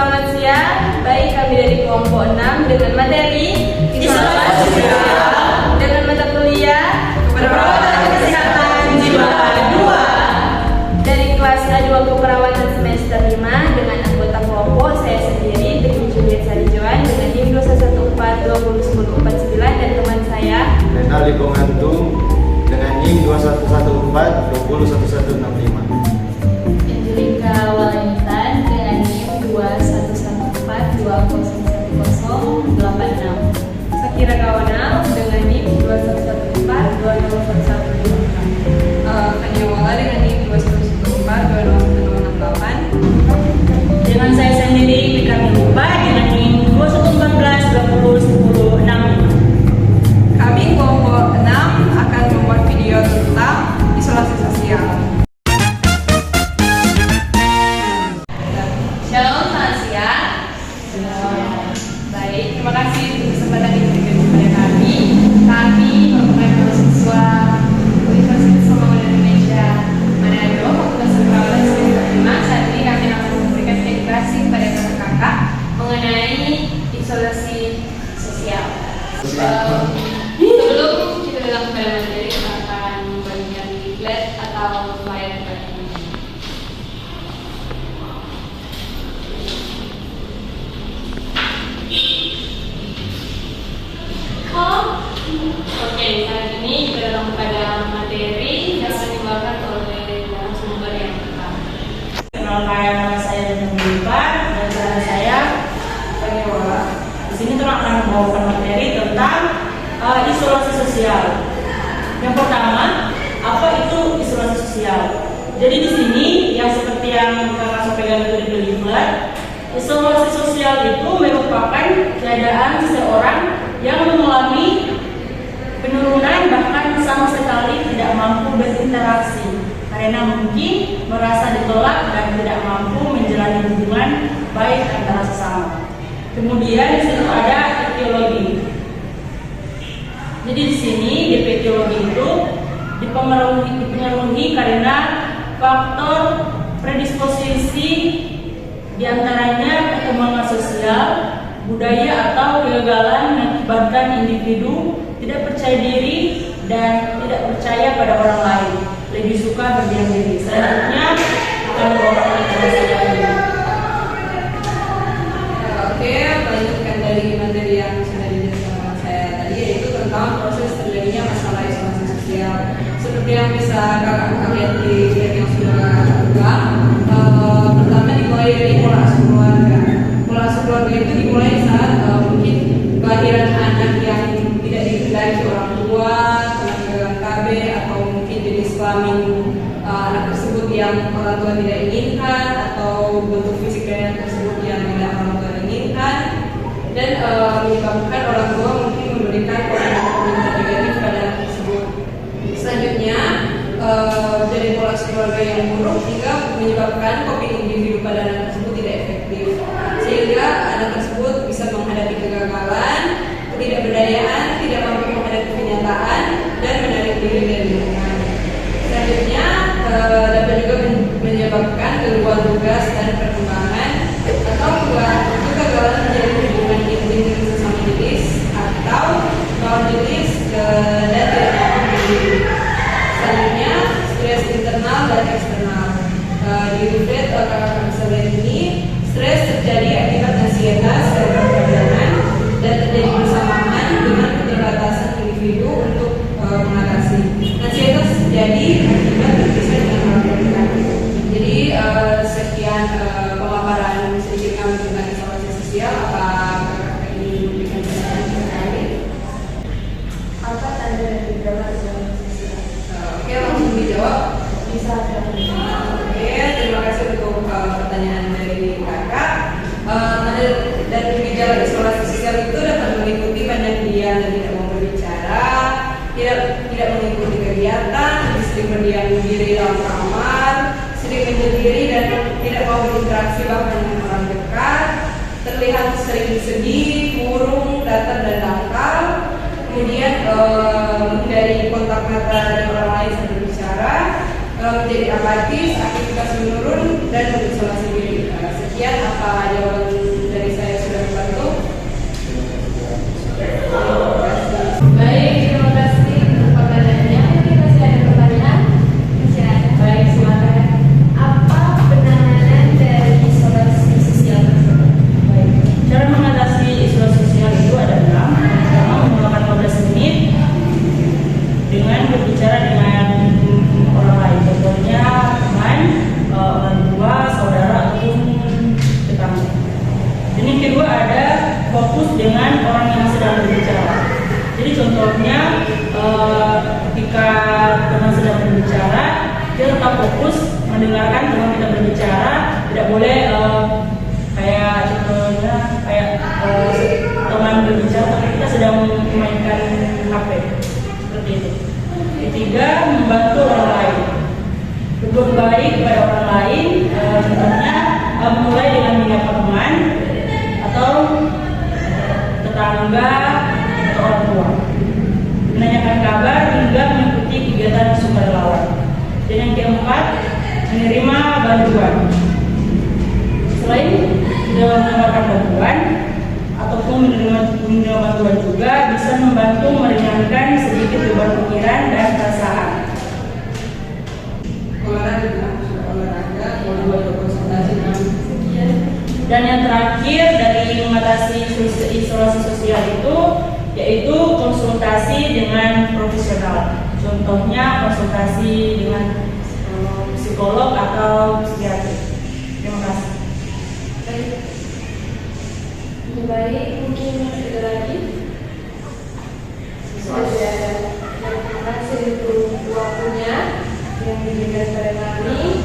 Selamat siang, baik kami dari kelompok 6 dengan materi isolasi sosial dengan mata kuliah perawatan kesehatan jiwa 2 dari kelas A2 keperawatan semester 5 dengan anggota kelompok saya sendiri Tri Juliet Sari Joan dengan NIM 214201049 dan teman saya Renal Lipongantung dengan NIM 2114201165. Angelika Walangitan dengan NIM 2114201086. Sakira Kawanal dengan NIM 2114201165. Kanyawala dengan NIM 21142068. Dengan saya sendiri, Wika Milupa dengan NIM 2114201065. Kami kelompok 6 akan membuat video tentang isolasi sosial. Shalom, selamat siang. Baik, terima kasih untuk kesempatan yang diberikan kepada kami. Kami merupakan mahasiswa Universitas Pembangunan Indonesia Manado, Fakultas Keperawatan semester 5. Saat ini kami akan memberikan edukasi kepada kakak-kakak mengenai isolasi sosial. Sebelum kita datang kepada materi, kita akan membagikan leaflet atau flyer kepada kami. Oke, saat ini kita datang kepada materi yang akan dibawakan oleh narasumber yang pertama. Perkenalkan, nama saya Wika Milupa dan cara saya Kanyawala. Di sini kita akan membawakan materi tentang isolasi sosial. Yang pertama, apa itu isolasi sosial? Jadi di sini yang seperti yang kakak sampaikan itu di leaflet, isolasi sosial itu merupakan keadaan seseorang yang mengalami penurunan bahkan sama sekali tidak mampu berinteraksi karena mungkin merasa ditolak dan tidak mampu menjalani hubungan baik antara sesama. Kemudian di situ ada etiologi. Jadi di sini di etiologi itu dipengaruhi karena faktor predisposisi diantaranya perkembangan sosial, budaya atau kegagalan mengakibatkan individu tidak percaya diri dan tidak percaya pada orang lain, lebih suka berdiam diri. Selanjutnya akan membawakan materi saya ini. Oke, melanjutkan dari materi yang sudah dijelaskan saya tadi, yaitu tentang proses terjadinya masalah isolasi sosial. Seperti yang bisa kakak lihat di slide yang sudah terbuka, pertama dimulai dari pola asuh keluarga. Pola asuh keluarga itu dimulai saat mungkin kelahiran anak yang tidak dikehendaki orang tua, kelahiran KB, atau mungkin jenis kelamin anak tersebut yang orang tua tidak inginkan, atau bentuk fisik dari anak tersebut yang tidak orang tua inginkan, dan menyebabkan orang tua mungkin memberikan komentar negatif pada anak tersebut. Selanjutnya dari pola keluarga yang buruk hingga menyebabkan coping individu pada anak tersebut tidak efektif, sehingga anak tersebut bisa menghadapi kegagalan, ketidakberdayaan, tidak mampu menghadapi kenyataan, dan menarik diri dari lingkungan. Selanjutnya dapat juga menyebabkan gangguan tugas dan perkembangan atau kegagalan menjadi hubungan intim dengan sesama jenis atau lawan jenis dan tidak mampu diri. Selanjutnya stres internal dan eksternal. Di leaflet kakak bisa lihat ini, stres terjadi akibat ansietas dan kepribadian dan terjadi bersamaan dengan keterbatasan individu untuk mengatasi. Ansietas terjadi akibat terpisah dengan orang terdekat. Jadi sekian pemaparan sedikit kami tentang isolasi sosial. Apa kakak ingin memberikan penjelasan terkait? Apa tanda dan gejala isolasi sosial? Oke, langsung dijawab. Bisa ada. Oke, terima kasih untuk pertanyaan dari kakak. Tanda dan gejala isolasi sosial itu dapat meliputi pendirian dan tidak mau berbicara, tidak mengikuti kegiatan, sering berdiam diri dalam kamar, sering menyendiri dan tidak mau berinteraksi bahkan dengan orang dekat, terlihat sering sedih, murung, datar dan dangkal, kemudian menghindari kontak mata dengan orang lain sambil bicara, kalau menjadi apatis, aktivitas menurun, dan mengisolasi diri. Sekian apa jawaban dari saya sudah membantu. Baik, terima kasih untuk pertanyaannya. Mungkin masih ada pertanyaan? Masih ada. Baik, silakan. Apa penanganan dari isolasi sosial tersebut? Baik. Cara mengatasi isolasi sosial itu adalah pertama menggunakan 15 menit dengan berbicara dengan orang lain, contohnya teman, orang tua, saudara, ataupun tetangga. Dan yang kedua ada fokus dengan orang yang sedang berbicara. Jadi contohnya ketika teman sedang berbicara, dia tetap fokus mendengarkan teman kita berbicara, tidak boleh kayak contohnya kayak teman berbicara tapi kita sedang memainkan HP, seperti itu. Ketiga, membantu orang lain, berbuat baik kepada orang lain, contohnya mulai dengan menyapa teman atau tetangga atau orang tua, menanyakan kabar hingga mengikuti kegiatan sukarelawan. Dan yang keempat, menerima bantuan. Selain sudah menawarkan bantuan ataupun menerima bantuan juga bisa membantu meringankan sedikit beban pikiran dan perasaan. Olahraga, mau buat konsultasi dengan Dan yang terakhir dari mengatasi isolasi sosial itu yaitu konsultasi dengan profesional. Contohnya konsultasi dengan psikolog atau psikiater. Terima kasih. Baik, mungkin ada lagi. Terima kasih untuk waktunya yang diberikan pada kami.